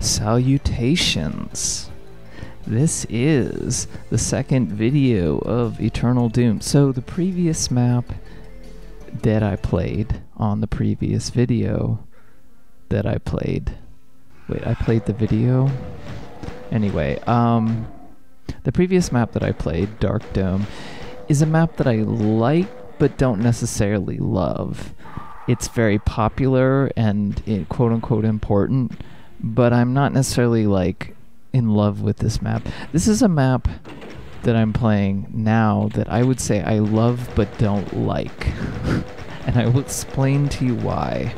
Salutations. This is the second video of Eternal Doom. So the previous map that I played on the previous video that I played... Wait, I played the video? Anyway, the previous map that I played, Dark Dome, is a map that I like but don't necessarily love. It's very popular and quote-unquote important, but I'm not necessarily like in love with this map. This is a map that I'm playing now that I would say I love but don't like. And I will explain to you why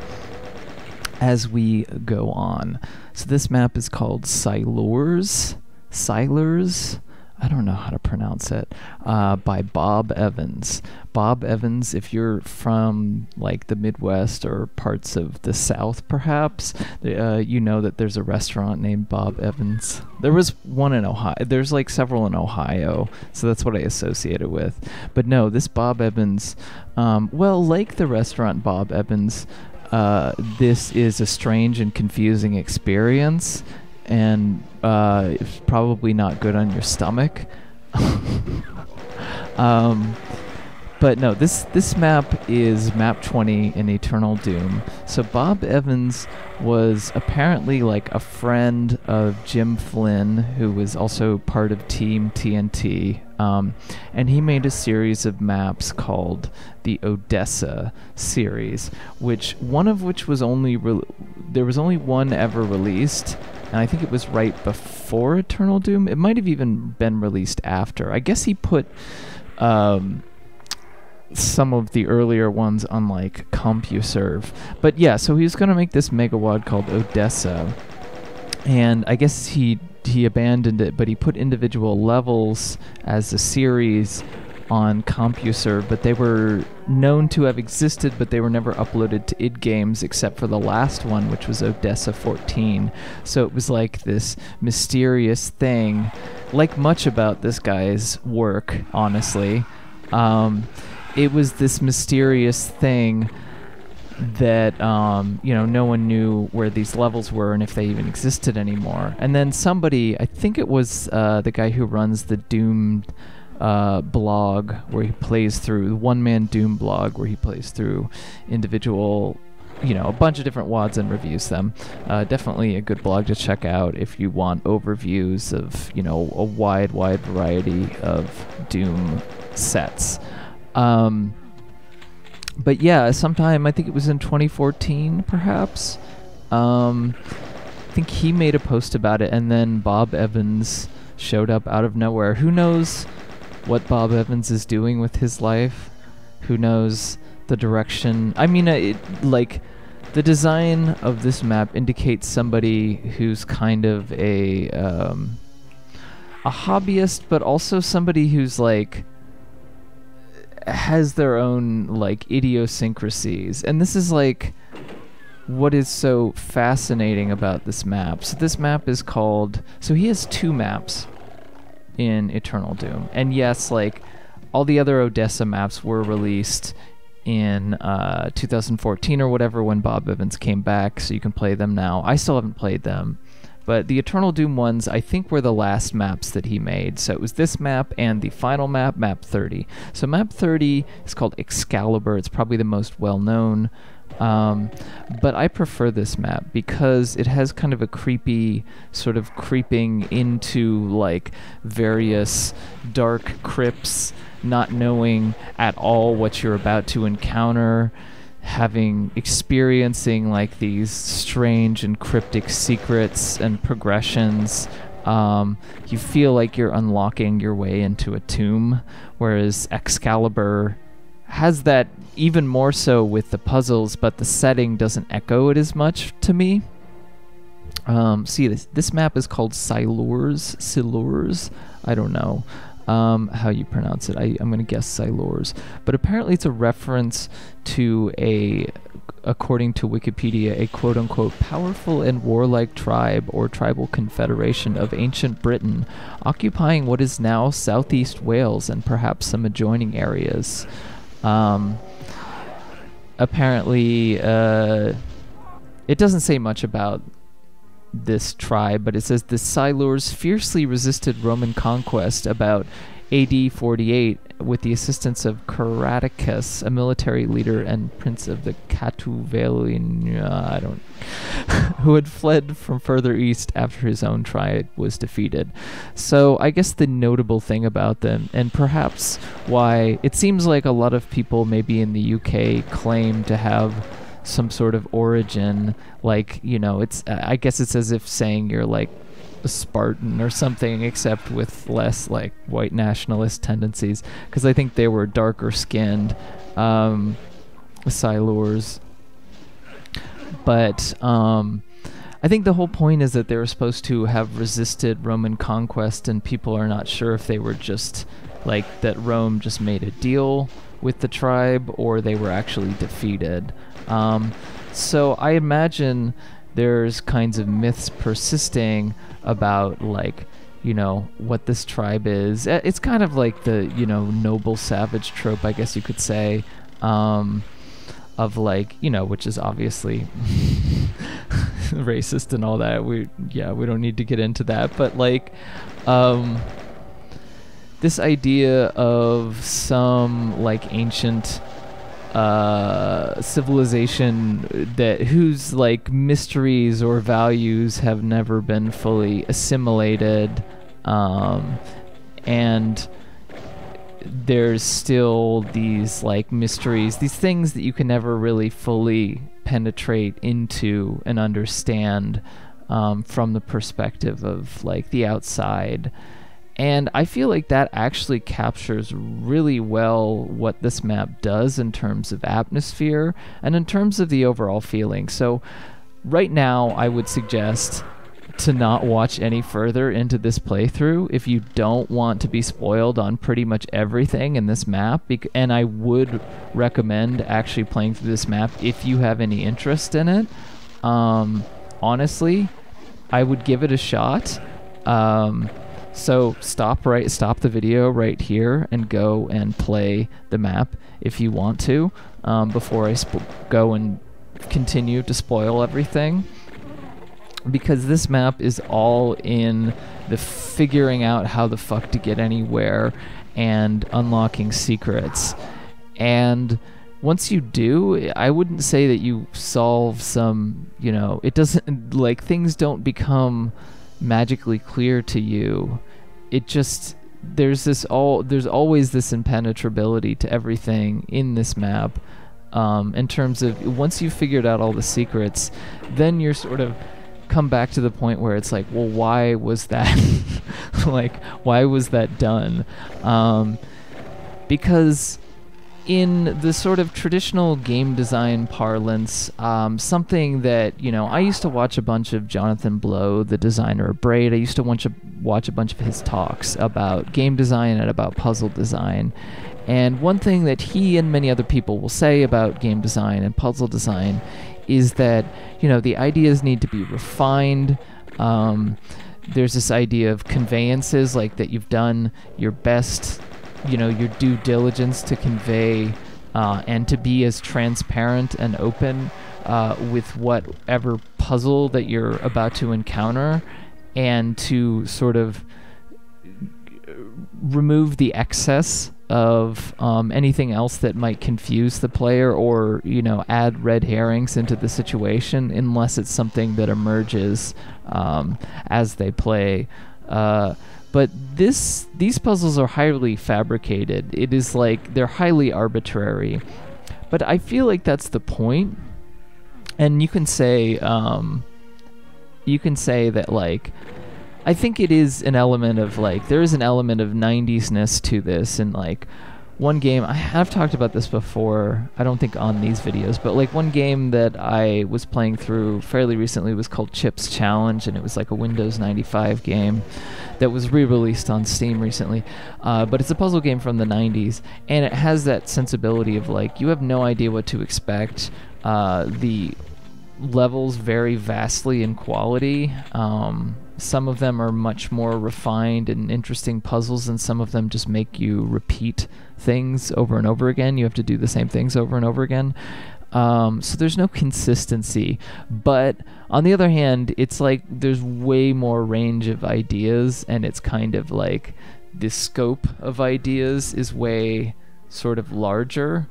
as we go on. So this map is called Silures. Silures? I don't know how to pronounce it. By Bob Evans. Bob Evans, if you're from like the Midwest or parts of the South perhaps, you know that there's a restaurant named Bob Evans. There was one in Ohio. There's like several in Ohio, so that's what I associate it with. But no, this Bob Evans, well, like the restaurant Bob Evans, this is a strange and confusing experience, and it's probably not good on your stomach. But no, this map is map 20 in Eternal Doom. So Bob Evans was apparently like a friend of Jim Flynn, who was also part of Team TNT, and he made a series of maps called the Odessa series, one of which was only there was only one ever released, and I think it was right before Eternal Doom. It might have even been released after. I guess he put some of the earlier ones on like CompuServe. But yeah, so he was going to make this megawad called Odessa, and I guess he abandoned it, but he put individual levels as a series on CompuServe, but they were known to have existed, but they were never uploaded to id Games except for the last one, which was Odessa 14. So it was like this mysterious thing, like much about this guy's work, honestly. It was this mysterious thing that, you know, no one knew where these levels were and if they even existed anymore. And then somebody, I think it was the guy who runs the Doom blog, where he plays through, the one-man Doom blog, where he plays through individual, you know, a bunch of different WADs and reviews them. Definitely a good blog to check out if you want overviews of, you know, a wide variety of Doom sets. But yeah, sometime, I think it was in 2014, perhaps, I think he made a post about it, and then Bob Evans showed up out of nowhere. Who knows what Bob Evans is doing with his life? Who knows the direction? I mean, like, the design of this map indicates somebody who's kind of a hobbyist, but also somebody who's like has their own like idiosyncrasies. And this is like what is so fascinating about this map. So this map is called, so he has two maps in Eternal Doom, and yes, like all the other Odessa maps were released in 2014 or whatever, when Bob Evans came back, so you can play them now. I still haven't played them, but the Eternal Doom ones, I think, were the last maps that he made. So it was this map and the final map, map 30. So map 30 is called Excalibur. It's probably the most well-known, but I prefer this map because it has kind of a creepy, sort of creeping into like various dark crypts, not knowing at all what you're about to encounter, experiencing like these strange and cryptic secrets and progressions. You feel like you're unlocking your way into a tomb, whereas Excalibur has that even more so with the puzzles, but the setting doesn't echo it as much to me. See, this map is called Silures. I don't know how you pronounce it. I'm going to guess Silures. But apparently it's a reference to according to Wikipedia, a quote-unquote powerful and warlike tribe or tribal confederation of ancient Britain, occupying what is now southeast Wales and perhaps some adjoining areas. Apparently, it doesn't say much about this tribe, but it says the Silures fiercely resisted Roman conquest about AD 48 with the assistance of Caradicus, a military leader and prince of the Catuvalian, who had fled from further east after his own tribe was defeated. So I guess the notable thing about them, and perhaps why it seems like a lot of people maybe in the UK claim to have some sort of origin, like, you know, it's I guess it's as if saying you're like a Spartan or something, except with less like white nationalist tendencies, because I think they were darker skinned, Silures. But I think the whole point is that they were supposed to have resisted Roman conquest, and people are not sure if they were just like that Rome just made a deal with the tribe or they were actually defeated. So I imagine there's kinds of myths persisting about, like, you know, what this tribe is. It's kind of like the, you know, noble savage trope, I guess you could say, of like, you know, which is obviously racist and all that. We don't need to get into that, but like, this idea of some like ancient civilization that whose like mysteries or values have never been fully assimilated, and there's still these like mysteries, these things that you can never really fully penetrate into and understand from the perspective of like the outside. And I feel like that actually captures really well what this map does in terms of atmosphere and in terms of the overall feeling. So right now I would suggest to not watch any further into this playthrough if you don't want to be spoiled on pretty much everything in this map. And I would recommend actually playing through this map if you have any interest in it. Honestly, I would give it a shot. So stop the video right here and go and play the map if you want to, before I go and continue to spoil everything. Because this map is all in the figuring out how the fuck to get anywhere and unlocking secrets. And once you do, I wouldn't say that you solve some, you know, it doesn't, like, things don't become magically clear to you. It just, there's always this impenetrability to everything in this map, in terms of once you've figured out all the secrets, then you're sort of come back to the point where it's like, well, why was that like, why was that done? Because in the sort of traditional game design parlance, something that, you know, I used to watch a bunch of Jonathan Blow, the designer of Braid. I used to watch a bunch of his talks about game design and about puzzle design. And one thing that he and many other people will say about game design and puzzle design is that, you know, the ideas need to be refined. There's this idea of conveyances, like that you've done your best, you know, your due diligence to convey and to be as transparent and open with whatever puzzle that you're about to encounter, and to sort of remove the excess of anything else that might confuse the player or, you know, add red herrings into the situation, unless it's something that emerges as they play. But these puzzles are highly fabricated. It is like they're highly arbitrary. But I feel like that's the point. And you can say that, like, I think it is an element of, like, there is an element of 90s-ness to this. And, like, one game, I have talked about this before, I don't think on these videos, but like one game that I was playing through fairly recently was called Chip's Challenge, and it was like a Windows 95 game that was re-released on Steam recently. But it's a puzzle game from the 90s, and it has that sensibility of, like, you have no idea what to expect. The levels vary vastly in quality. Some of them are much more refined and interesting puzzles, and some of them just make you repeat things over and over again. You have to do the same things over and over again. So there's no consistency. But on the other hand, it's like there's way more range of ideas, and it's kind of like the scope of ideas is way sort of larger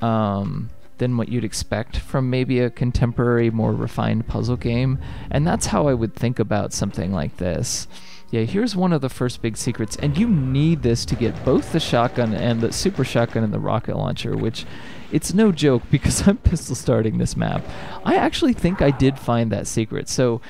than what you'd expect from maybe a contemporary, more refined puzzle game. And that's how I would think about something like this. Yeah, here's one of the first big secrets, and you need this to get both the shotgun and the super shotgun and the rocket launcher, which it's no joke because I'm pistol starting this map. I actually think I did find that secret. So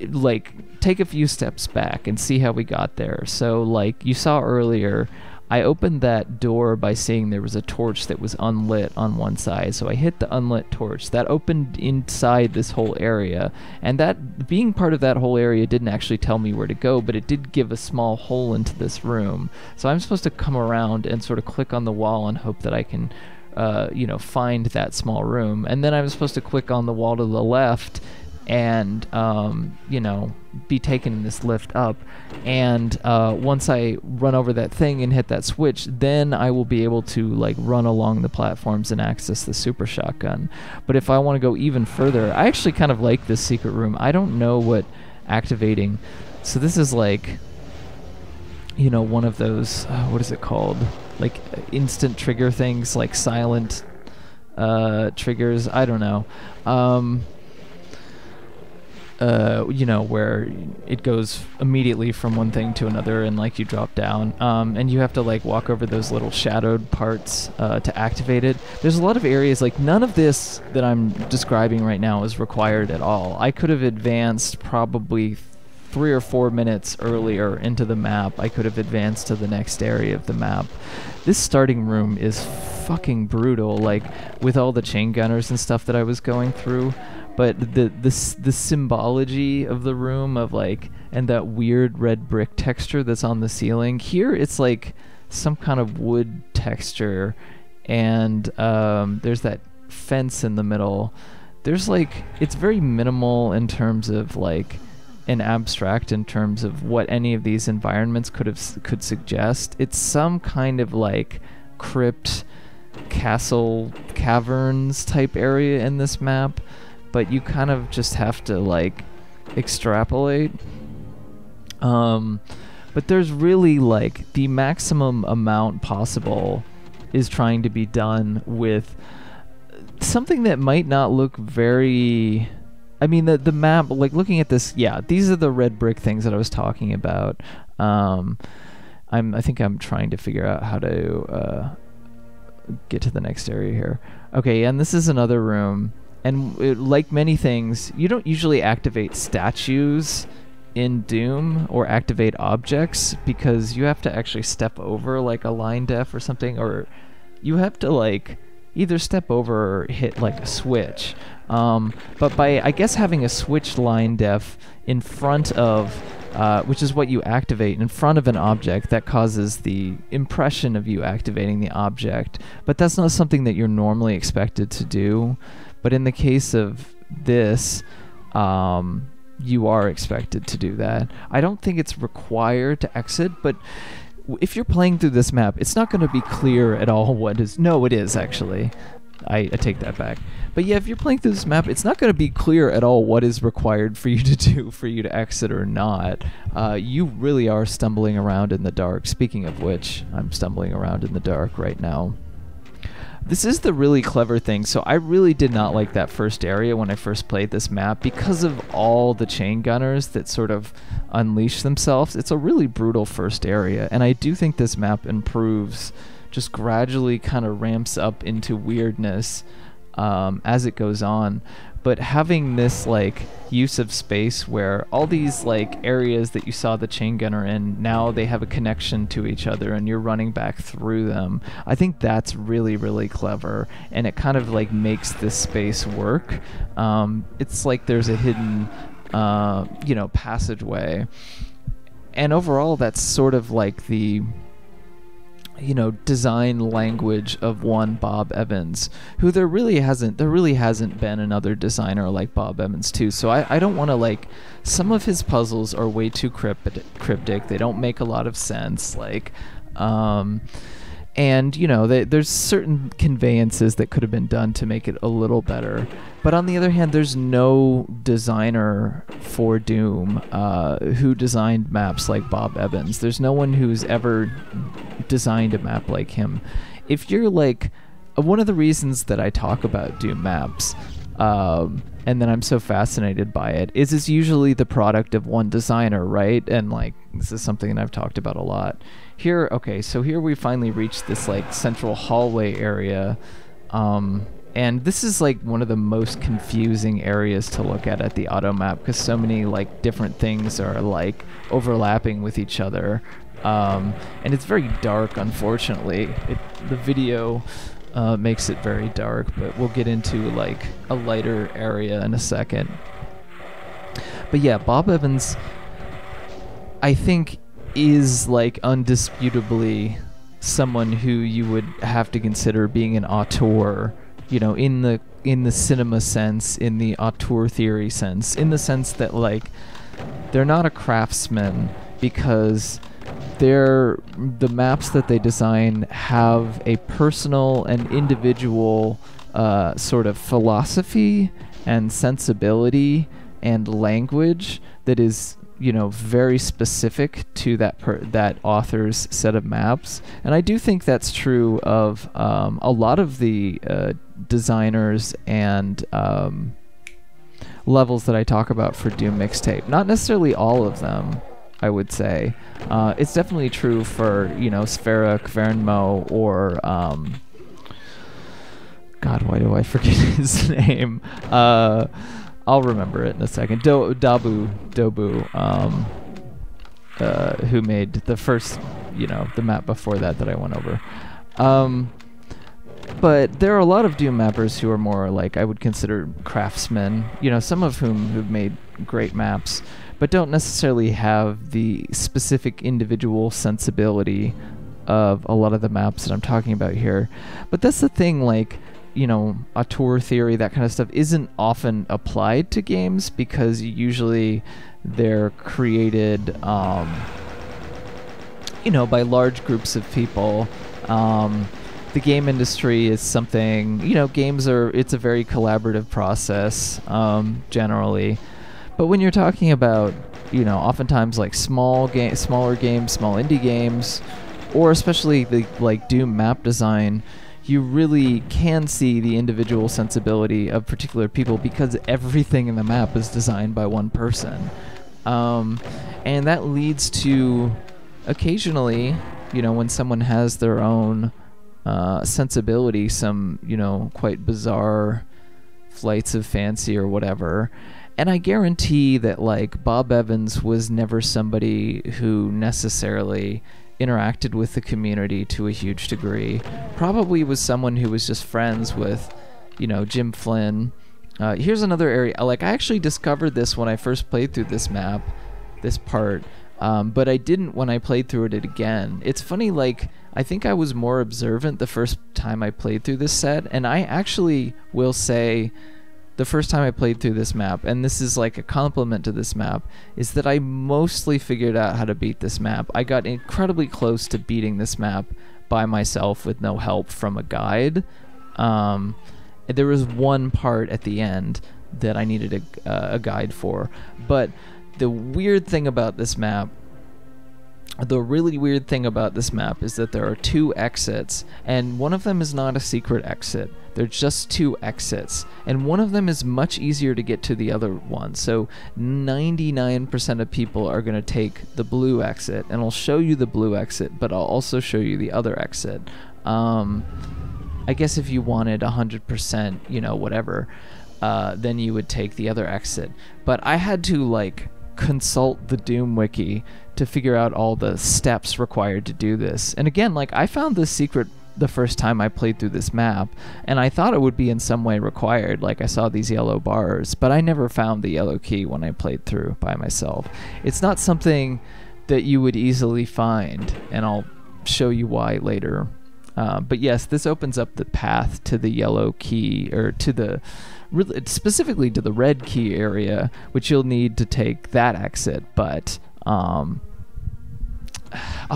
like take a few steps back and see how we got there. So like you saw earlier, I opened that door by seeing there was a torch that was unlit on one side. So I hit the unlit torch. That opened inside this whole area. And that being part of that whole area didn't actually tell me where to go, but it did give a small hole into this room. So I'm supposed to come around and sort of click on the wall and hope that I can find that small room. And then I'm supposed to click on the wall to the left and be taken in this lift up, and once I run over that thing and hit that switch, then I will be able to like run along the platforms and access the super shotgun. But if I want to go even further, I actually kind of like this secret room. I don't know what activating, so this is like one of those what is it called, like instant trigger things, like silent triggers, I don't know, where it goes immediately from one thing to another, and like you drop down, and you have to like walk over those little shadowed parts to activate it. There's a lot of areas, like none of this that I'm describing right now is required at all. I could have advanced probably 3 or 4 minutes earlier into the map. I could have advanced to the next area of the map. This starting room is fucking brutal, like with all the chain gunners and stuff that I was going through. But the symbology of the room, of like, and that weird red brick texture that's on the ceiling. Here it's like some kind of wood texture, and there's that fence in the middle. There's like, it's very minimal in terms of like, and abstract in terms of what any of these environments could suggest. It's some kind of like crypt, castle, caverns type area in this map. But you kind of just have to like extrapolate. But there's really like the maximum amount possible is trying to be done with something that might not look very... I mean, the map, like looking at this, yeah, these are the red brick things that I was talking about. I think I'm trying to figure out how to get to the next area here. Okay, and this is another room. And like many things, you don't usually activate statues in Doom or activate objects, because you have to actually step over like a line def or something, or you have to like either step over or hit like a switch. But by, I guess, having a switch line def in front of, which is what you activate in front of an object, that causes the impression of you activating the object. But that's not something that you're normally expected to do. But in the case of this, you are expected to do that. I don't think it's required to exit, but if you're playing through this map, it's not going to be clear at all what is... No, it is, actually. I take that back. But yeah, if you're playing through this map, it's not going to be clear at all what is required for you to do, for you to exit or not. You really are stumbling around in the dark. Speaking of which, I'm stumbling around in the dark right now. This is the really clever thing. So I really did not like that first area when I first played this map because of all the chain gunners that sort of unleash themselves. It's a really brutal first area, and I do think this map improves, just gradually kind of ramps up into weirdness as it goes on. But having this like use of space where all these like areas that you saw the chain gunner in, now they have a connection to each other and you're running back through them. I think that's really, really clever, and it kind of like makes this space work. It's like there's a hidden passageway, and overall that's sort of like the design language of one Bob Evans, who there really hasn't been another designer like Bob Evans too. So I don't want to like, some of his puzzles are way too cryptic. They don't make a lot of sense. Like, And, you know, there's certain conveyances that could have been done to make it a little better. But on the other hand, there's no designer for Doom who designed maps like Bob Evans. There's no one who's ever designed a map like him. If you're like... One of the reasons that I talk about Doom maps, and then I'm so fascinated by it, is it's usually the product of one designer, right? And, like, this is something that I've talked about a lot. Here, okay, so here we finally reached this, like, central hallway area, and this is, like, one of the most confusing areas to look at the auto map, because so many, like, different things are, like, overlapping with each other, and it's very dark, unfortunately. The video makes it very dark, but we'll get into, like, a lighter area in a second. But yeah, Bob Evans, I think, is, like, undisputably someone who you would have to consider being an auteur, you know, in the cinema sense, in the auteur theory sense, in the sense that, like, they're not a craftsman because the maps that they design have a personal and individual sort of philosophy and sensibility and language that is, you know, very specific to that author's set of maps. And I do think that's true of a lot of the designers and levels that I talk about for Doom Mixtape. Not necessarily all of them, I would say. It's definitely true for, you know, Sfera Kvernmo or God, why do I forget his name? I'll remember it in a second. Dobu, who made the first, you know, the map before that I went over. But there are a lot of Doom mappers who are more like I would consider craftsmen, you know, some of whom have made great maps, but don't necessarily have the specific individual sensibility of a lot of the maps that I'm talking about here. But that's the thing, like, you know, auteur theory, that kind of stuff, isn't often applied to games because usually they're created, you know, by large groups of people. The game industry is something, you know, it's a very collaborative process, generally. But when you're talking about, you know, oftentimes like smaller games, small indie games, or especially the, like, Doom map design, you really can see the individual sensibility of particular people because everything in the map is designed by one person. And that leads to occasionally, you know, when someone has their own sensibility, some, you know, quite bizarre flights of fancy or whatever. And I guarantee that, like, Bob Evans was never somebody who necessarily interacted with the community to a huge degree. Probably was someone who was just friends with, you know, Jim Flynn. Here's another area. Like, I actually discovered this when I first played through this map, this part, but I didn't when I played through it again. It's funny, like, I think I was more observant the first time I played through this set, and I actually will say the first time I played through this map, and this is like a compliment to this map, is that I mostly figured out how to beat this map. I got incredibly close to beating this map by myself with no help from a guide. There was one part at the end that I needed a guide for, but the weird thing about this map, the really weird thing about this map is that there are two exits, and one of them is not a secret exit. They're just two exits, and one of them is much easier to get to the other one. So 99% of people are going to take the blue exit, and I'll show you the blue exit, but I'll also show you the other exit. I guess if you wanted 100%, you know, whatever, then you would take the other exit. But I had to, like, consult the Doom wiki to figure out all the steps required to do this. And again, like, I found this secret the first time I played through this map, and I thought it would be in some way required. Like, I saw these yellow bars, but I never found the yellow key when I played through by myself. It's not something that you would easily find, and I'll show you why later. But yes, this opens up the path to the yellow key, or to the specifically to the red key area, which you'll need to take that exit, but I'll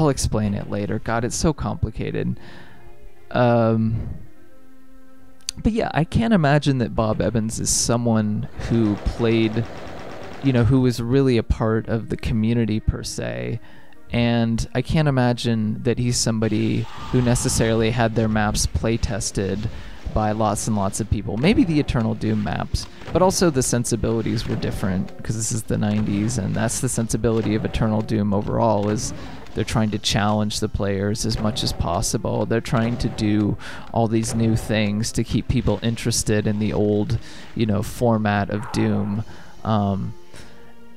explain it later. God, it's so complicated. But yeah, I can't imagine that Bob Evans is someone who played, who was really a part of the community per se. And I can't imagine that he's somebody who necessarily had their maps play tested by lots and lots of people. Maybe the Eternal Doom maps, but also the sensibilities were different because this is the 90s, and that's the sensibility of Eternal Doom overall, is they're trying to challenge the players as much as possible. They're trying to do all these new things to keep people interested in the old, format of Doom.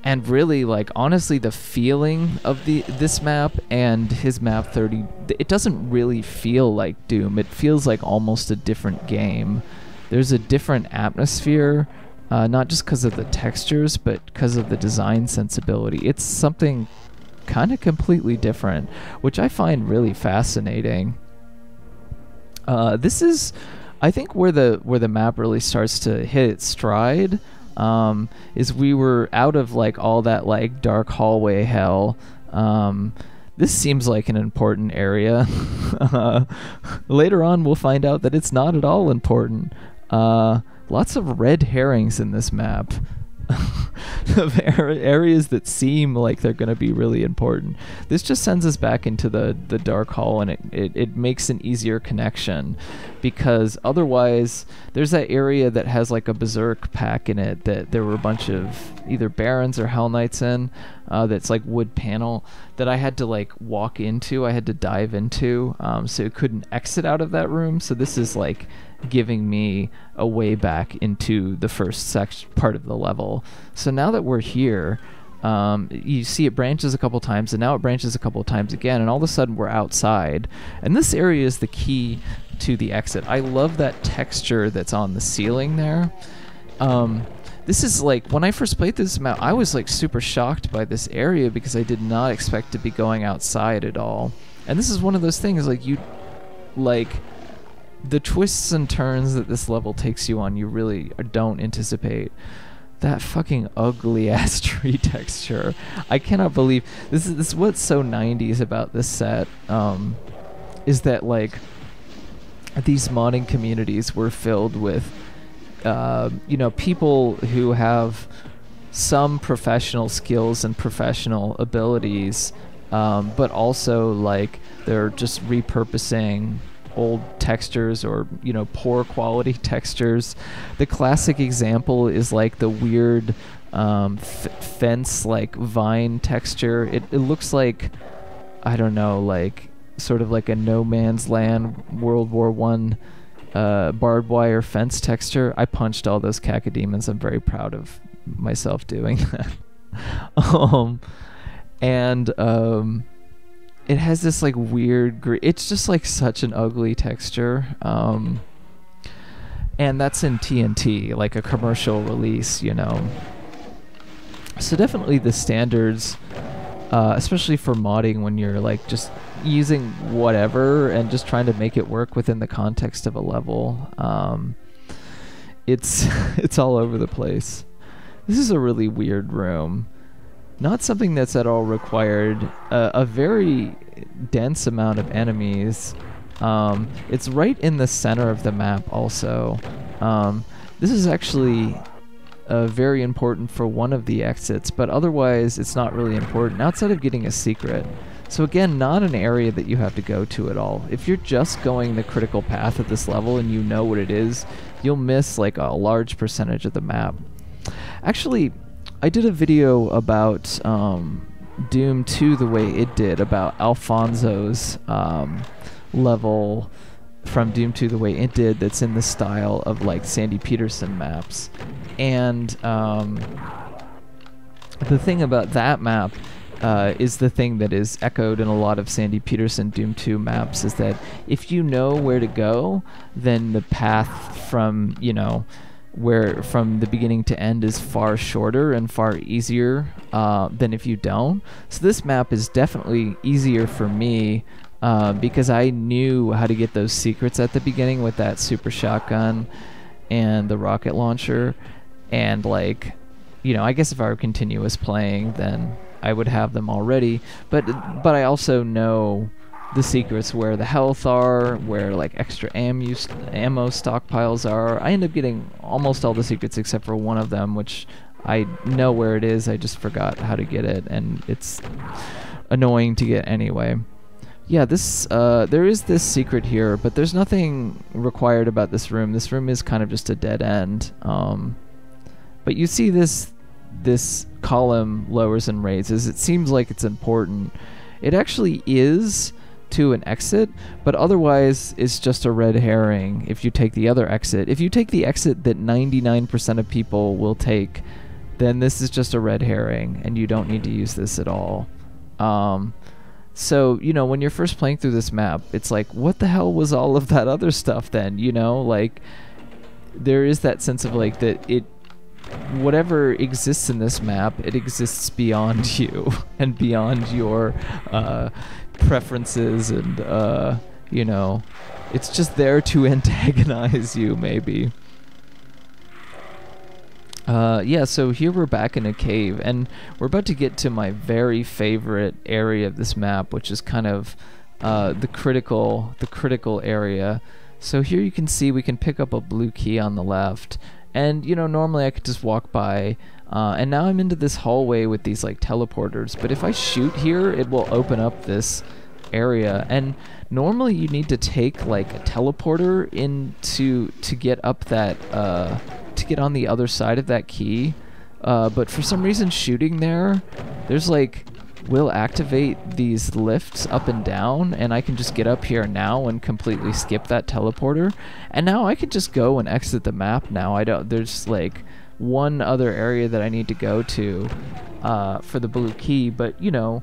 And really, like, honestly, the feeling of this map and his map 30, it doesn't really feel like Doom. It feels like almost a different game. There's a different atmosphere, not just because of the textures, but because of the design sensibility. It's something kind of completely different, which I find really fascinating. This is, I think, where the map really starts to hit its stride. Is we were out of like all that like dark hallway hell. This seems like an important area. Later on we'll find out that it's not at all important. Lots of red herrings in this map. Of areas that seem like they're going to be really important. This just sends us back into the dark hall, and it makes an easier connection, because otherwise there's that area that has like a berserk pack in it that there were a bunch of either barons or hell knights in, that's like wood panel that I had to like walk into, I had to dive into, so it couldn't exit out of that room. So this is like giving me a way back into the first part of the level. So now that we're here, you see it branches a couple times, and now it branches a couple times again, and all of a sudden we're outside. And this area is the key to the exit. I love that texture that's on the ceiling there. This is like, when I first played this map, I was like super shocked by this area because I did not expect to be going outside at all. And this is one of those things, like the twists and turns that this level takes you on, you really don't anticipate. That fucking ugly ass tree texture. I cannot believe this is what's so 90s about this set, is that like these modding communities were filled with people who have some professional skills and professional abilities, but also like they're just repurposing old textures or poor quality textures. The classic example is like the weird fence like vine texture. It looks like, I don't know, like sort of like a No Man's Land World War I barbed wire fence texture. I punched all those cacodemons. I'm very proud of myself doing that. It has this like weird it's just like such an ugly texture, and that's in TNT, like a commercial release, so definitely the standards, especially for modding, when you're like just using whatever and just trying to make it work within the context of a level, it's all over the place. This is a really weird room. Not something that's at all required. A very dense amount of enemies. It's right in the center of the map also. This is actually very important for one of the exits, but otherwise it's not really important outside of getting a secret. So again, not an area that you have to go to at all. If you're just going the critical path of this level and you know what it is, you'll miss like a large percentage of the map. Actually, I did a video about Doom 2 the way it did, about Alfonso's level from Doom 2 the way it did, that's in the style of like Sandy Petersen maps. And the thing about that map is the thing that is echoed in a lot of Sandy Petersen Doom 2 maps, is that if you know where to go, then the path from, where from the beginning to end is far shorter and far easier than if you don't. So this map is definitely easier for me because I knew how to get those secrets at the beginning with that super shotgun and the rocket launcher, and like, I guess if I were continuous playing, then I would have them already, but I also know the secrets, where the health are, where like extra ammo stockpiles are. I end up getting almost all the secrets except for one of them, which I know where it is, I just forgot how to get it, and it's annoying to get anyway. Yeah, this there is this secret here, but there's nothing required about this room. This room is kind of just a dead end. But you see this column lowers and raises. It seems like it's important. It actually is to an exit, but otherwise it's just a red herring if you take the other exit. If you take the exit that 99% of people will take, then this is just a red herring, and you don't need to use this at all. So, you know, when you're first playing through this map, it's like, what the hell was all of that other stuff then, you know? Like, there is that sense of, like, that whatever exists in this map, it exists beyond you and beyond your preferences, and, you know, it's just there to antagonize you, maybe. Yeah, so here we're back in a cave, and we're about to get to my very favorite area of this map, which is kind of the critical area. So here you can see we can pick up a blue key on the left, and you know, normally I could just walk by, and now I'm into this hallway with these like teleporters, but if I shoot here, it will open up this area, and normally you need to take like a teleporter to get up that to get on the other side of that key, but for some reason shooting there's like, will activate these lifts up and down, and I can just get up here now and completely skip that teleporter, and now I can just go and exit the map now. There's like one other area that I need to go to for the blue key, but you know,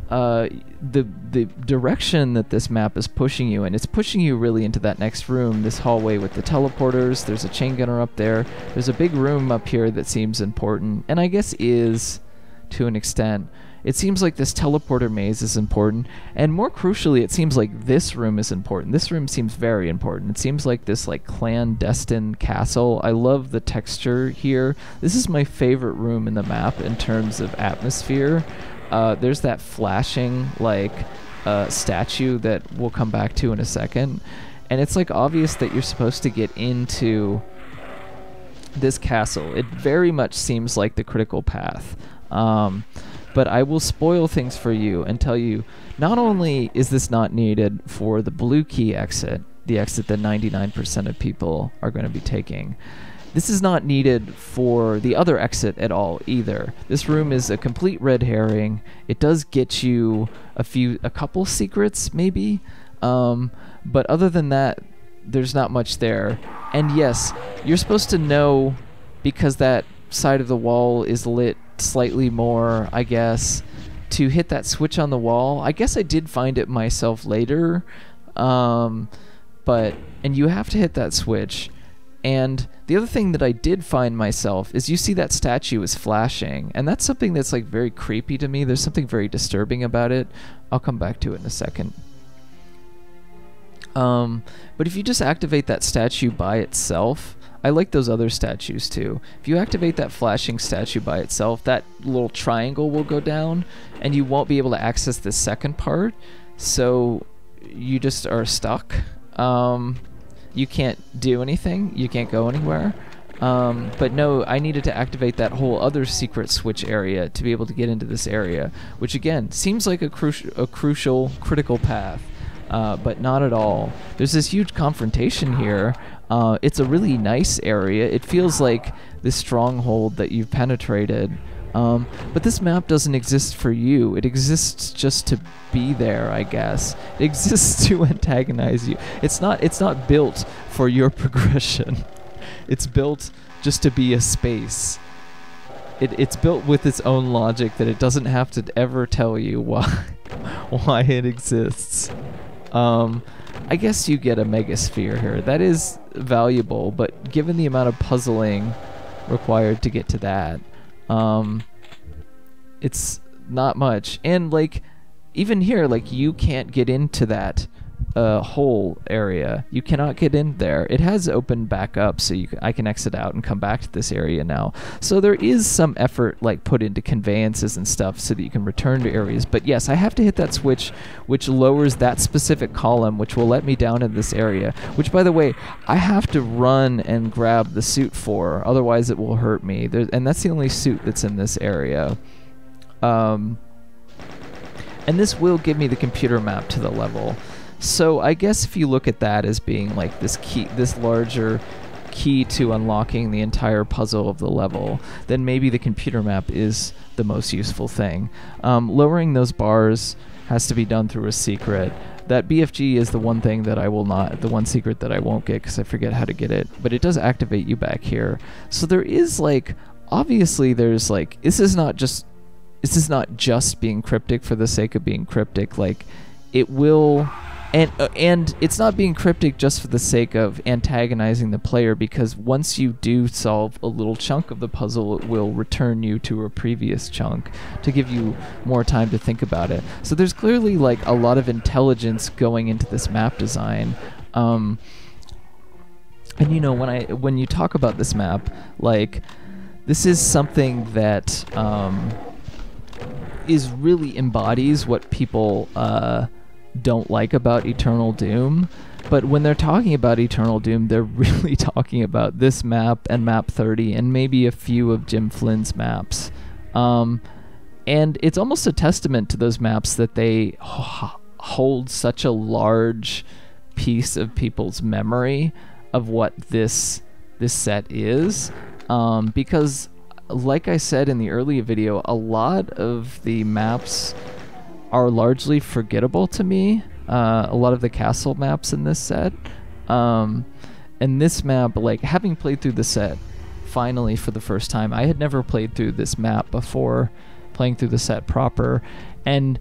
the direction that this map is pushing you, and it's pushing you really into that next room, this hallway with the teleporters. There's a chain gunner up there. There's a big room up here that seems important, and I guess is to an extent. It seems like this teleporter maze is important, and more crucially, it seems like this room is important. This room seems very important. It seems like this like clandestine castle. I love the texture here. This is my favorite room in the map in terms of atmosphere. There's that flashing like statue that we'll come back to in a second, and it's like obvious that you're supposed to get into this castle. It very much seems like the critical path. But I will spoil things for you and tell you, not only is this not needed for the blue key exit, the exit that 99% of people are going to be taking, this is not needed for the other exit at all either. This room is a complete red herring. It does get you a couple secrets maybe, but other than that, there's not much there. And yes, you're supposed to know, because that side of the wall is lit slightly more, I guess, to hit that switch on the wall. I guess I did find it myself later, and you have to hit that switch. And the other thing that I did find myself is, you see that statue is flashing, and that's something that's like very creepy to me. There's something very disturbing about it. I'll come back to it in a second. But if you just activate that statue by itself, I like those other statues too. If you activate that flashing statue by itself, that little triangle will go down, and you won't be able to access the second part, so you just are stuck. You can't do anything, you can't go anywhere. But no, I needed to activate that whole other secret switch area to be able to get into this area, which again, seems like a crucial, critical path. But not at all. There's this huge confrontation here. It's a really nice area. It feels like this stronghold that you've penetrated. But this map doesn't exist for you. It exists just to be there, I guess. It exists to antagonize you. It's not built for your progression. It's built just to be a space. It's built with its own logic that it doesn't have to ever tell you why it exists. I guess you get a megasphere here. That is valuable, but given the amount of puzzling required to get to that, it's not much. And like, even here, like, you can't get into that hole area. You cannot get in there. It has opened back up, so I can exit out and come back to this area now. So there is some effort like put into conveyances and stuff so that you can return to areas. But yes, I have to hit that switch, which lowers that specific column, which will let me down in this area. Which, by the way, I have to run and grab the suit for, otherwise it will hurt me. And that's the only suit that's in this area. And this will give me the computer map to the level. So I guess if you look at that as being like this key, this larger key to unlocking the entire puzzle of the level, then maybe the computer map is the most useful thing. Lowering those bars has to be done through a secret. That BFG is the one thing that I will not, the one secret that I won't get because I forget how to get it, but it does activate you back here. So there is like, obviously there's like, this is not just being cryptic for the sake of being cryptic. Like, it will, and it's not being cryptic just for the sake of antagonizing the player, because once you do solve a little chunk of the puzzle, it will return you to a previous chunk to give you more time to think about it. So there's clearly like a lot of intelligence going into this map design. And you know, when you talk about this map, like, this is something that is really embodies what people don't like about Eternal Doom. But when they're talking about Eternal Doom, they're really talking about this map and map 30 and maybe a few of Jim Flynn's maps. And it's almost a testament to those maps that they hold such a large piece of people's memory of what this set is. Because like I said in the earlier video, a lot of the maps are largely forgettable to me. A lot of the castle maps in this set. And this map, like, having played through the set finally for the first time, I had never played through this map before playing through the set proper. And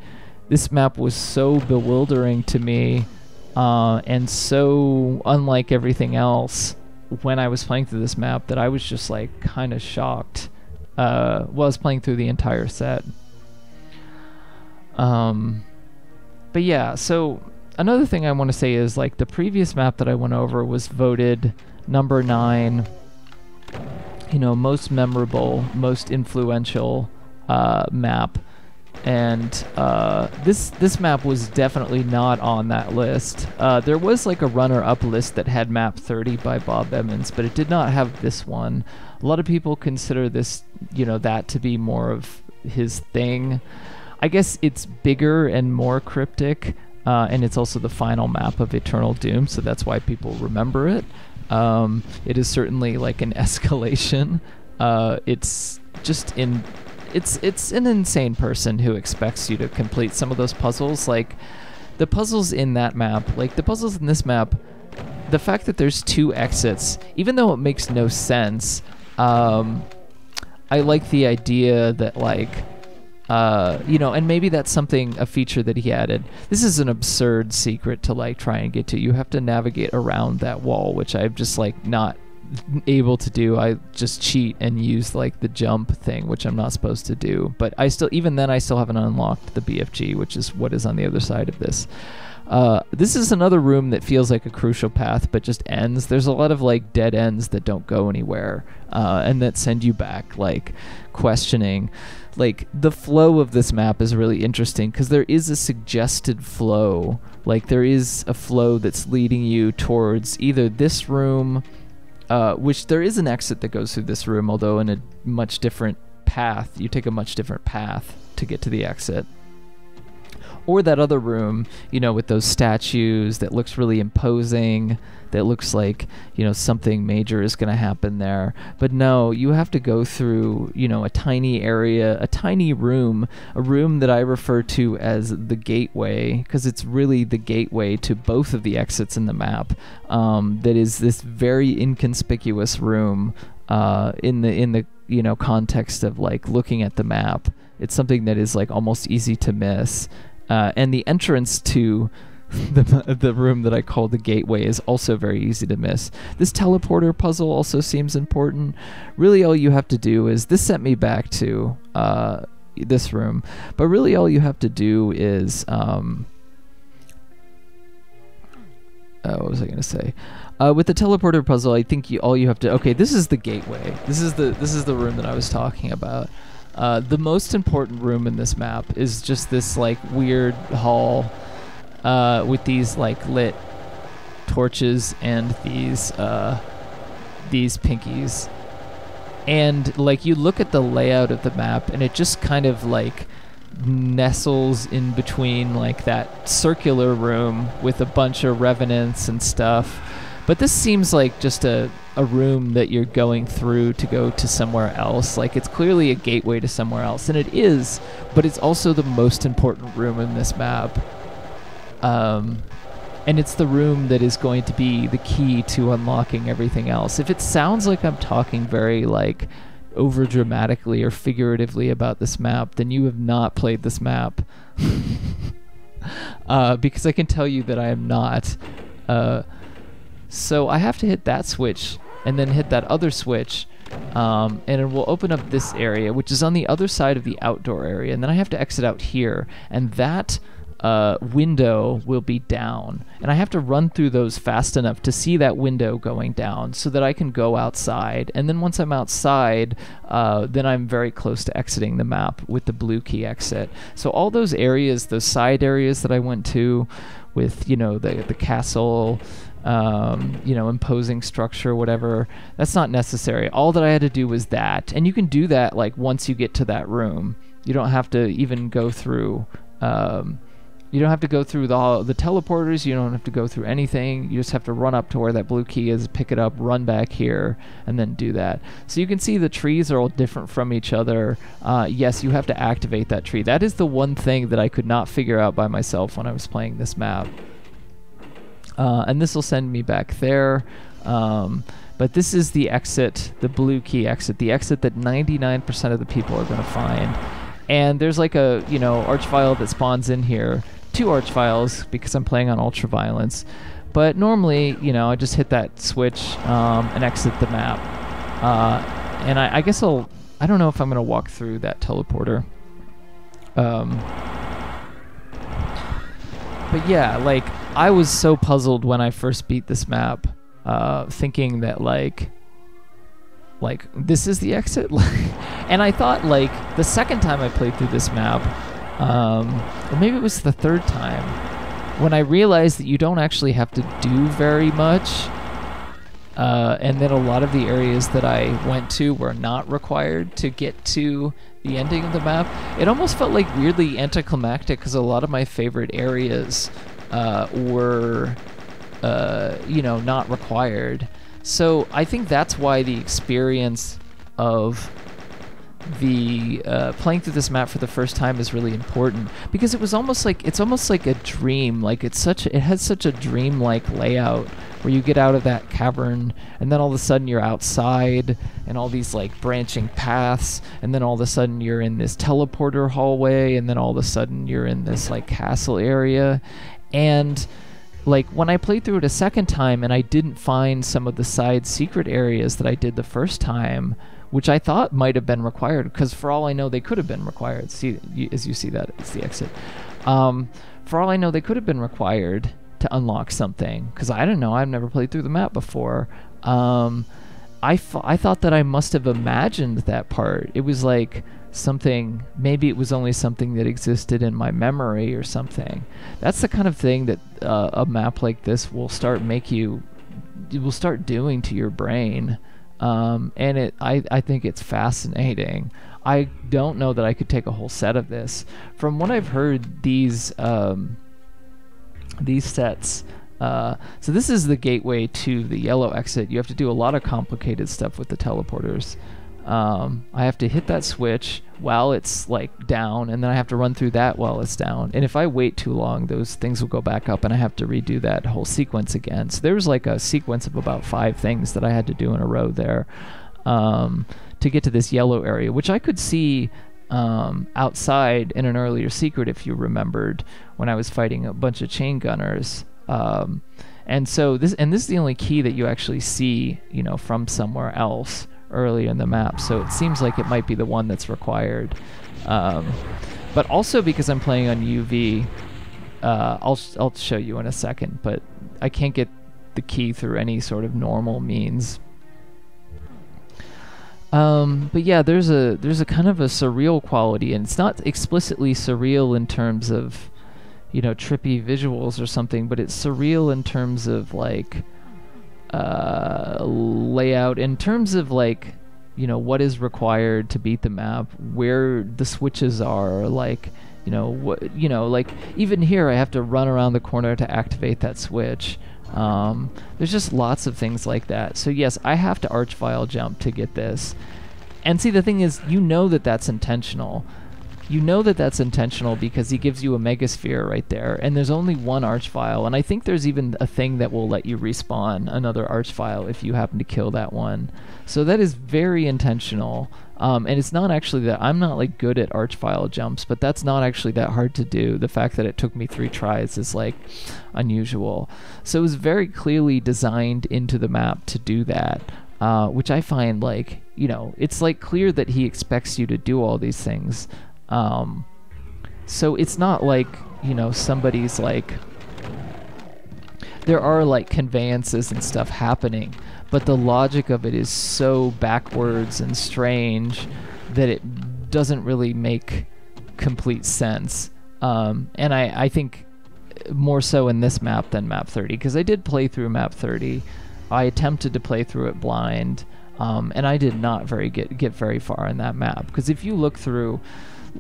this map was so bewildering to me, and so unlike everything else when I was playing through this map, that I was just like kind of shocked while I was playing through the entire set. But yeah, so another thing I want to say is, like, the previous map that I went over was voted number 9, you know, most memorable, most influential map. And this map was definitely not on that list. There was like a runner-up list that had map 30 by Bob Emmons, but it did not have this one. A lot of people consider this, you know, that to be more of his thing. I guess it's bigger and more cryptic, and it's also the final map of Eternal Doom, so that's why people remember it. It is certainly like an escalation. It's just it's an insane person who expects you to complete some of those puzzles. Like, the puzzles in that map, like the puzzles in this map, the fact that there's 2 exits, even though it makes no sense, I like the idea that, like, you know, and maybe that's a feature that he added. This is an absurd secret to, like, try and get to. You have to navigate around that wall, which I've just, like, not able to do. I just cheat and use, like, the jump thing, which I'm not supposed to do. But even then I still haven't unlocked the BFG, which is what is on the other side of this. This is another room that feels like a crucial path, but just ends. There's a lot of, like, dead ends that don't go anywhere, and that send you back, like, questioning. Like, the flow of this map is really interesting because there is a suggested flow. Like, there is a flow that's leading you towards either this room, which there is an exit that goes through this room, although in a much different path. You take a much different path to get to the exit. Or that other room, you know, with those statues that looks really imposing, that looks like, you know, something major is going to happen there. But no, you have to go through, you know, a tiny area, a tiny room, a room that I refer to as the gateway, because it's really the gateway to both of the exits in the map. That is this very inconspicuous room in the you know, context of, like, looking at the map. It's something that is, like, almost easy to miss. And the entrance to the room that I call the gateway is also very easy to miss. This teleporter puzzle also seems important. Really all you have to do is, this sent me back to this room, but really all you have to do is what was I gonna say? With the teleporter puzzle, I think all you have to. Okay, this is the gateway. This is the room that I was talking about. The most important room in this map is just this like weird hall with these like lit torches and these pinkies. And like you look at the layout of the map, and it just kind of like nestles in between like that circular room with a bunch of revenants and stuff. But this seems like just a room that you're going through to go to somewhere else. Like it's clearly a gateway to somewhere else, and it is, but it's also the most important room in this map. And it's the room that is going to be the key to unlocking everything else. If it sounds like I'm talking very like over dramatically or figuratively about this map, then you have not played this map. Because I can tell you that I am not. So I have to hit that switch and then hit that other switch, and it will open up this area, which is on the other side of the outdoor area, and then I have to exit out here, and that window will be down, and I have to run through those fast enough to see that window going down so that I can go outside. And then once I'm outside, then I'm very close to exiting the map with the blue key exit. So all those areas, those side areas that I went to with, you know, the castle, you know, imposing structure, whatever, that's not necessary. All that I had to do was that, and you can do that like once you get to that room. You don't have to even go through you don't have to go through the teleporters. You don't have to go through anything. You just have to run up to where that blue key is, pick it up, run back here, and then do that. So you can see the trees are all different from each other. Yes, you have to activate that tree. That is the one thing that I could not figure out by myself when I was playing this map. And this will send me back there. But this is the exit, the blue key exit, the exit that 99% of the people are going to find. And there's like a, you know, archvile that spawns in here. 2 archviles because I'm playing on ultraviolence. But normally, you know, I just hit that switch and exit the map. And I guess I don't know if I'm going to walk through that teleporter. But yeah, like, I was so puzzled when I first beat this map, thinking that, like, this is the exit? And I thought, like, the second time I played through this map, or maybe it was the third time, when I realized that you don't actually have to do very much, and that a lot of the areas that I went to were not required to get to the ending of the map, it almost felt like weirdly anticlimactic, because a lot of my favorite areas were, you know, not required. So I think that's why the experience of the playing through this map for the first time is really important, because it's almost like a dream. Like it has such a dream-like layout where you get out of that cavern and then all of a sudden you're outside and all these like branching paths, and then all of a sudden you're in this teleporter hallway, and then all of a sudden you're in this like castle area. And like when I played through it a second time and I didn't find some of the side secret areas that I did the first time, which I thought might have been required, because for all I know they could have been required. See, as you see that, it's the exit. For all I know they could have been required to unlock something, because I don't know, I've never played through the map before. I thought that I must have imagined that part. It was like something, maybe it was only something that existed in my memory or something. That's the kind of thing that a map like this will start doing to your brain. And I think it's fascinating. I don't know that I could take a whole set of this. From what I've heard, these sets, so this is the gateway to the yellow exit. You have to do a lot of complicated stuff with the teleporters. I have to hit that switch while it's like down, and then I have to run through that while it's down. And if I wait too long, those things will go back up and I have to redo that whole sequence again. So there was like a sequence of about 5 things that I had to do in a row there, to get to this yellow area, which I could see outside in an earlier secret, if you remembered, when I was fighting a bunch of chain gunners. And so this is the only key that you actually see, you know, from somewhere else early in the map, so it seems like it might be the one that's required. But also because I'm playing on UV, I'll show you in a second, but I can't get the key through any sort of normal means. But yeah, there's a kind of a surreal quality, and it's not explicitly surreal in terms of, you know, trippy visuals or something, but it's surreal in terms of like layout, in terms of like, you know, what is required to beat the map, where the switches are, like, you know, what, you know, like even here I have to run around the corner to activate that switch. There's just lots of things like that. So yes, I have to arch file jump to get this. And see, the thing is, you know that that's intentional. You know that that's intentional because he gives you a megasphere right there, and there's only one arch file, and I think there's even a thing that will let you respawn another arch file if you happen to kill that one. So that is very intentional. And it's not actually that I'm not like good at arch file jumps, but that's not actually that hard to do. The fact that it took me 3 tries is like unusual. So it was very clearly designed into the map to do that, which I find, like, you know, it's like clear that he expects you to do all these things. So it's not like, you know, somebody's like, there are like conveyances and stuff happening, but the logic of it is so backwards and strange that it doesn't really make complete sense. And I think more so in this map than map 30, because I did play through map 30. I attempted to play through it blind, and I did not get very far in that map, because if you look through,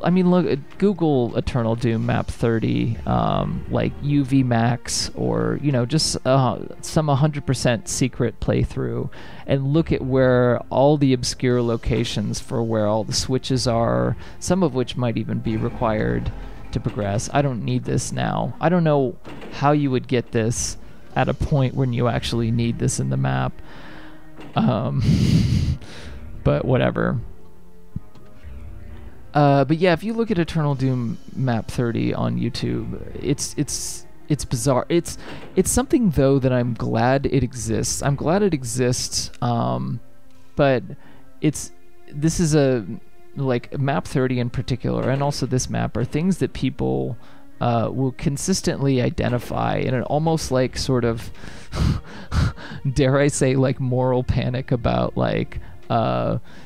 I mean, look, Google Eternal Doom map 30, like UV Max, or, you know, just some 100% secret playthrough, and look at where all the obscure locations for where all the switches are, some of which might even be required to progress. I don't need this now. I don't know how you would get this at a point when you actually need this in the map. But whatever. But yeah, if you look at Eternal Doom map 30 on YouTube, it's bizarre. It's something, though, that I'm glad it exists. I'm glad it exists. But this is a, like, map 30 in particular, and also this map, are things that people will consistently identify in an almost like sort of dare I say, like, moral panic about, like,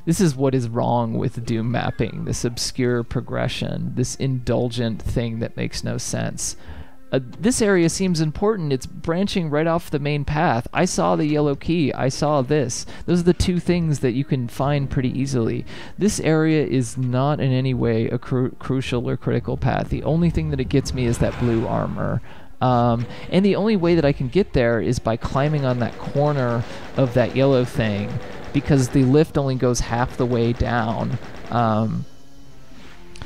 this is what is wrong with Doom mapping, this obscure progression, this indulgent thing that makes no sense. This area seems important. It's branching right off the main path. I saw the yellow key. I saw this. Those are the two things that you can find pretty easily. This area is not in any way a crucial or critical path. The only thing that it gets me is that blue armor. And the only way that I can get there is by climbing on that corner of that yellow thing, because the lift only goes half the way down.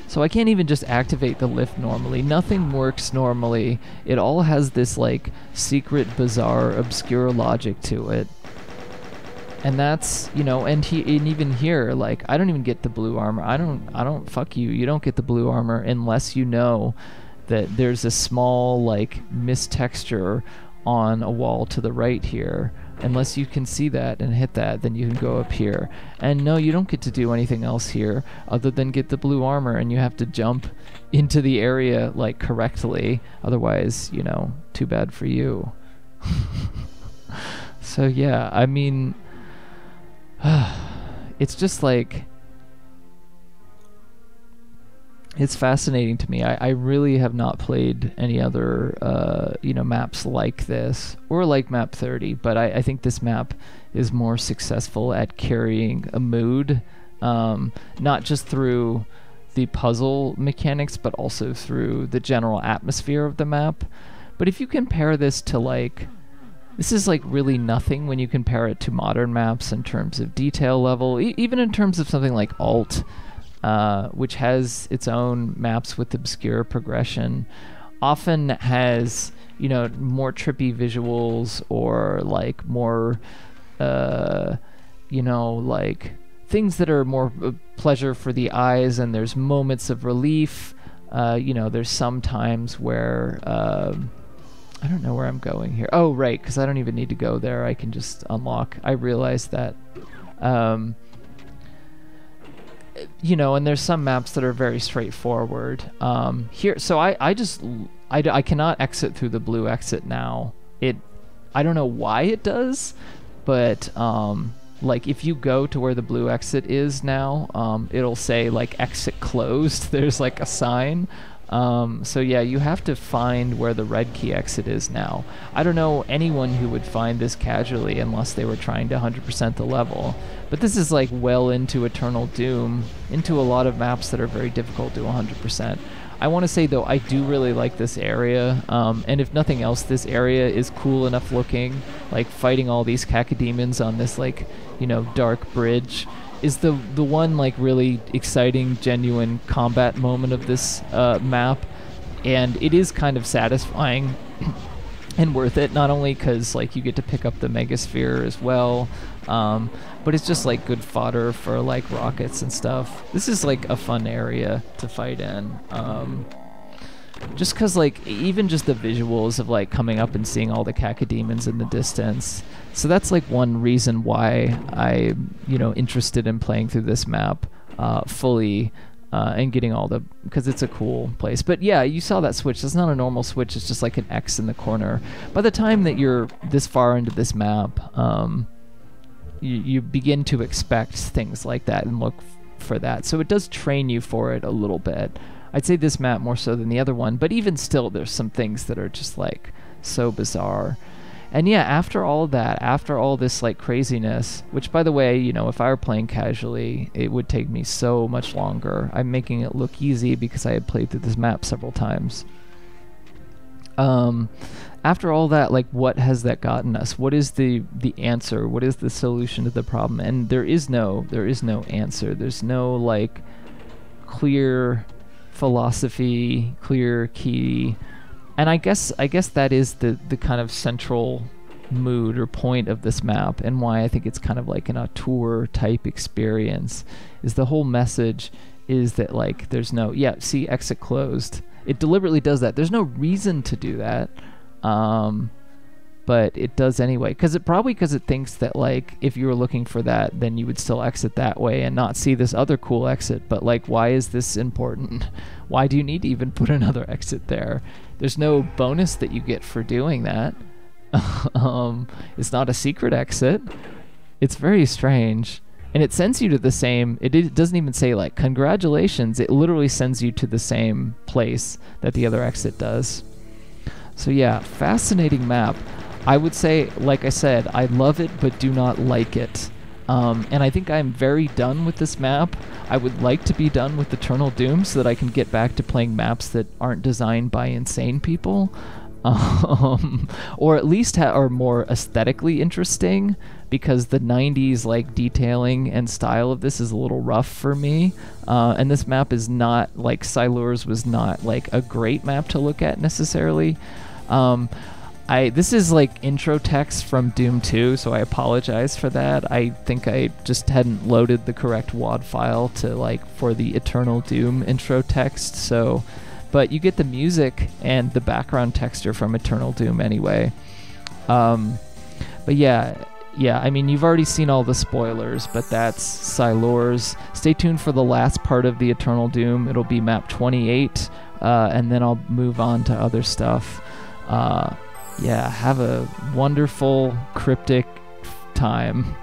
So I can't even just activate the lift normally. Nothing works normally. It all has this, like, secret, bizarre, obscure logic to it. And that's, you know, and even here, like, I don't even get the blue armor. I don't, fuck you. You don't get the blue armor unless you know that there's a small, like, mistexture on a wall to the right here. Unless you can see that and hit that, then you can go up here. And no, you don't get to do anything else here other than get the blue armor, and you have to jump into the area, like, correctly. Otherwise, you know, too bad for you. So yeah, I mean, it's just like, it's fascinating to me. I really have not played any other, you know, maps like this, or like map 30, but I think this map is more successful at carrying a mood, not just through the puzzle mechanics, but also through the general atmosphere of the map. But if you compare this to, like, this is like really nothing when you compare it to modern maps in terms of detail level, even in terms of something like Alt, which has its own maps with obscure progression, often has, you know, more trippy visuals, or like more, you know, like things that are more pleasure for the eyes, and there's moments of relief. You know, there's some times where, I don't know where I'm going here. Oh, right, because I don't even need to go there. I can just unlock. I realized that. you know, and there's some maps that are very straightforward. Here, so I cannot exit through the blue exit now. I don't know why it does, but like if you go to where the blue exit is now, it'll say like exit closed. There's like a sign. So yeah, you have to find where the red key exit is now. I don't know anyone who would find this casually unless they were trying to 100% the level. But this is like well into Eternal Doom, into a lot of maps that are very difficult to 100%. I want to say though, I do really like this area, and if nothing else, this area is cool enough looking. Like fighting all these cacodemons on this like, you know, dark bridge is the one like really exciting, genuine combat moment of this map, and it is kind of satisfying and worth it. Not only because like you get to pick up the Megasphere as well, but it's just like good fodder for like rockets and stuff. This is like a fun area to fight in. Just because like even just the visuals of like coming up and seeing all the cacodemons in the distance. So that's like one reason why I'm, you know, interested in playing through this map fully and getting all the, because it's a cool place. But yeah, you saw that switch. It's not a normal switch. It's just like an X in the corner. By the time that you're this far into this map, you begin to expect things like that and look for that. So it does train you for it a little bit. I'd say this map more so than the other one, but even still, there's some things that are just like so bizarre. And yeah, after all that, after all this like craziness, which by the way, you know, if I were playing casually, it would take me so much longer. I'm making it look easy because I had played through this map several times. After all that, like, what has that gotten us? What is the answer? What is the solution to the problem? And there is no answer. There's no like clear philosophy, clear key. And I guess that is the kind of central mood or point of this map, and why I think it's kind of like an auteur type experience, is the whole message is that like there's no, yeah, see, exit closed. It deliberately does that. There's no reason to do that, but it does anyway, because it thinks that like if you were looking for that, then you would still exit that way and not see this other cool exit. But like, why is this important? Why do you need to even put another exit there? There's no bonus that you get for doing that. It's not a secret exit. It's very strange. And it sends you to the same, it doesn't even say like, congratulations. It literally sends you to the same place that the other exit does. So yeah, fascinating map. I would say, like I said, I love it, but do not like it. And I think I'm very done with this map. I would like to be done with Eternal Doom so that I can get back to playing maps that aren't designed by insane people. Or at least are more aesthetically interesting, because the 90s like detailing and style of this is a little rough for me. And this map is not, like Silures was not like a great map to look at necessarily. This is like intro text from Doom 2, so I apologize for that. I think I just hadn't loaded the correct WAD file to like for the Eternal Doom intro text, so, but you get the music and the background texture from Eternal Doom anyway. But yeah, I mean, you've already seen all the spoilers, but that's Silures. Stay tuned for the last part of the Eternal Doom. It'll be map 28, and then I'll move on to other stuff. Yeah, have a wonderful cryptic time.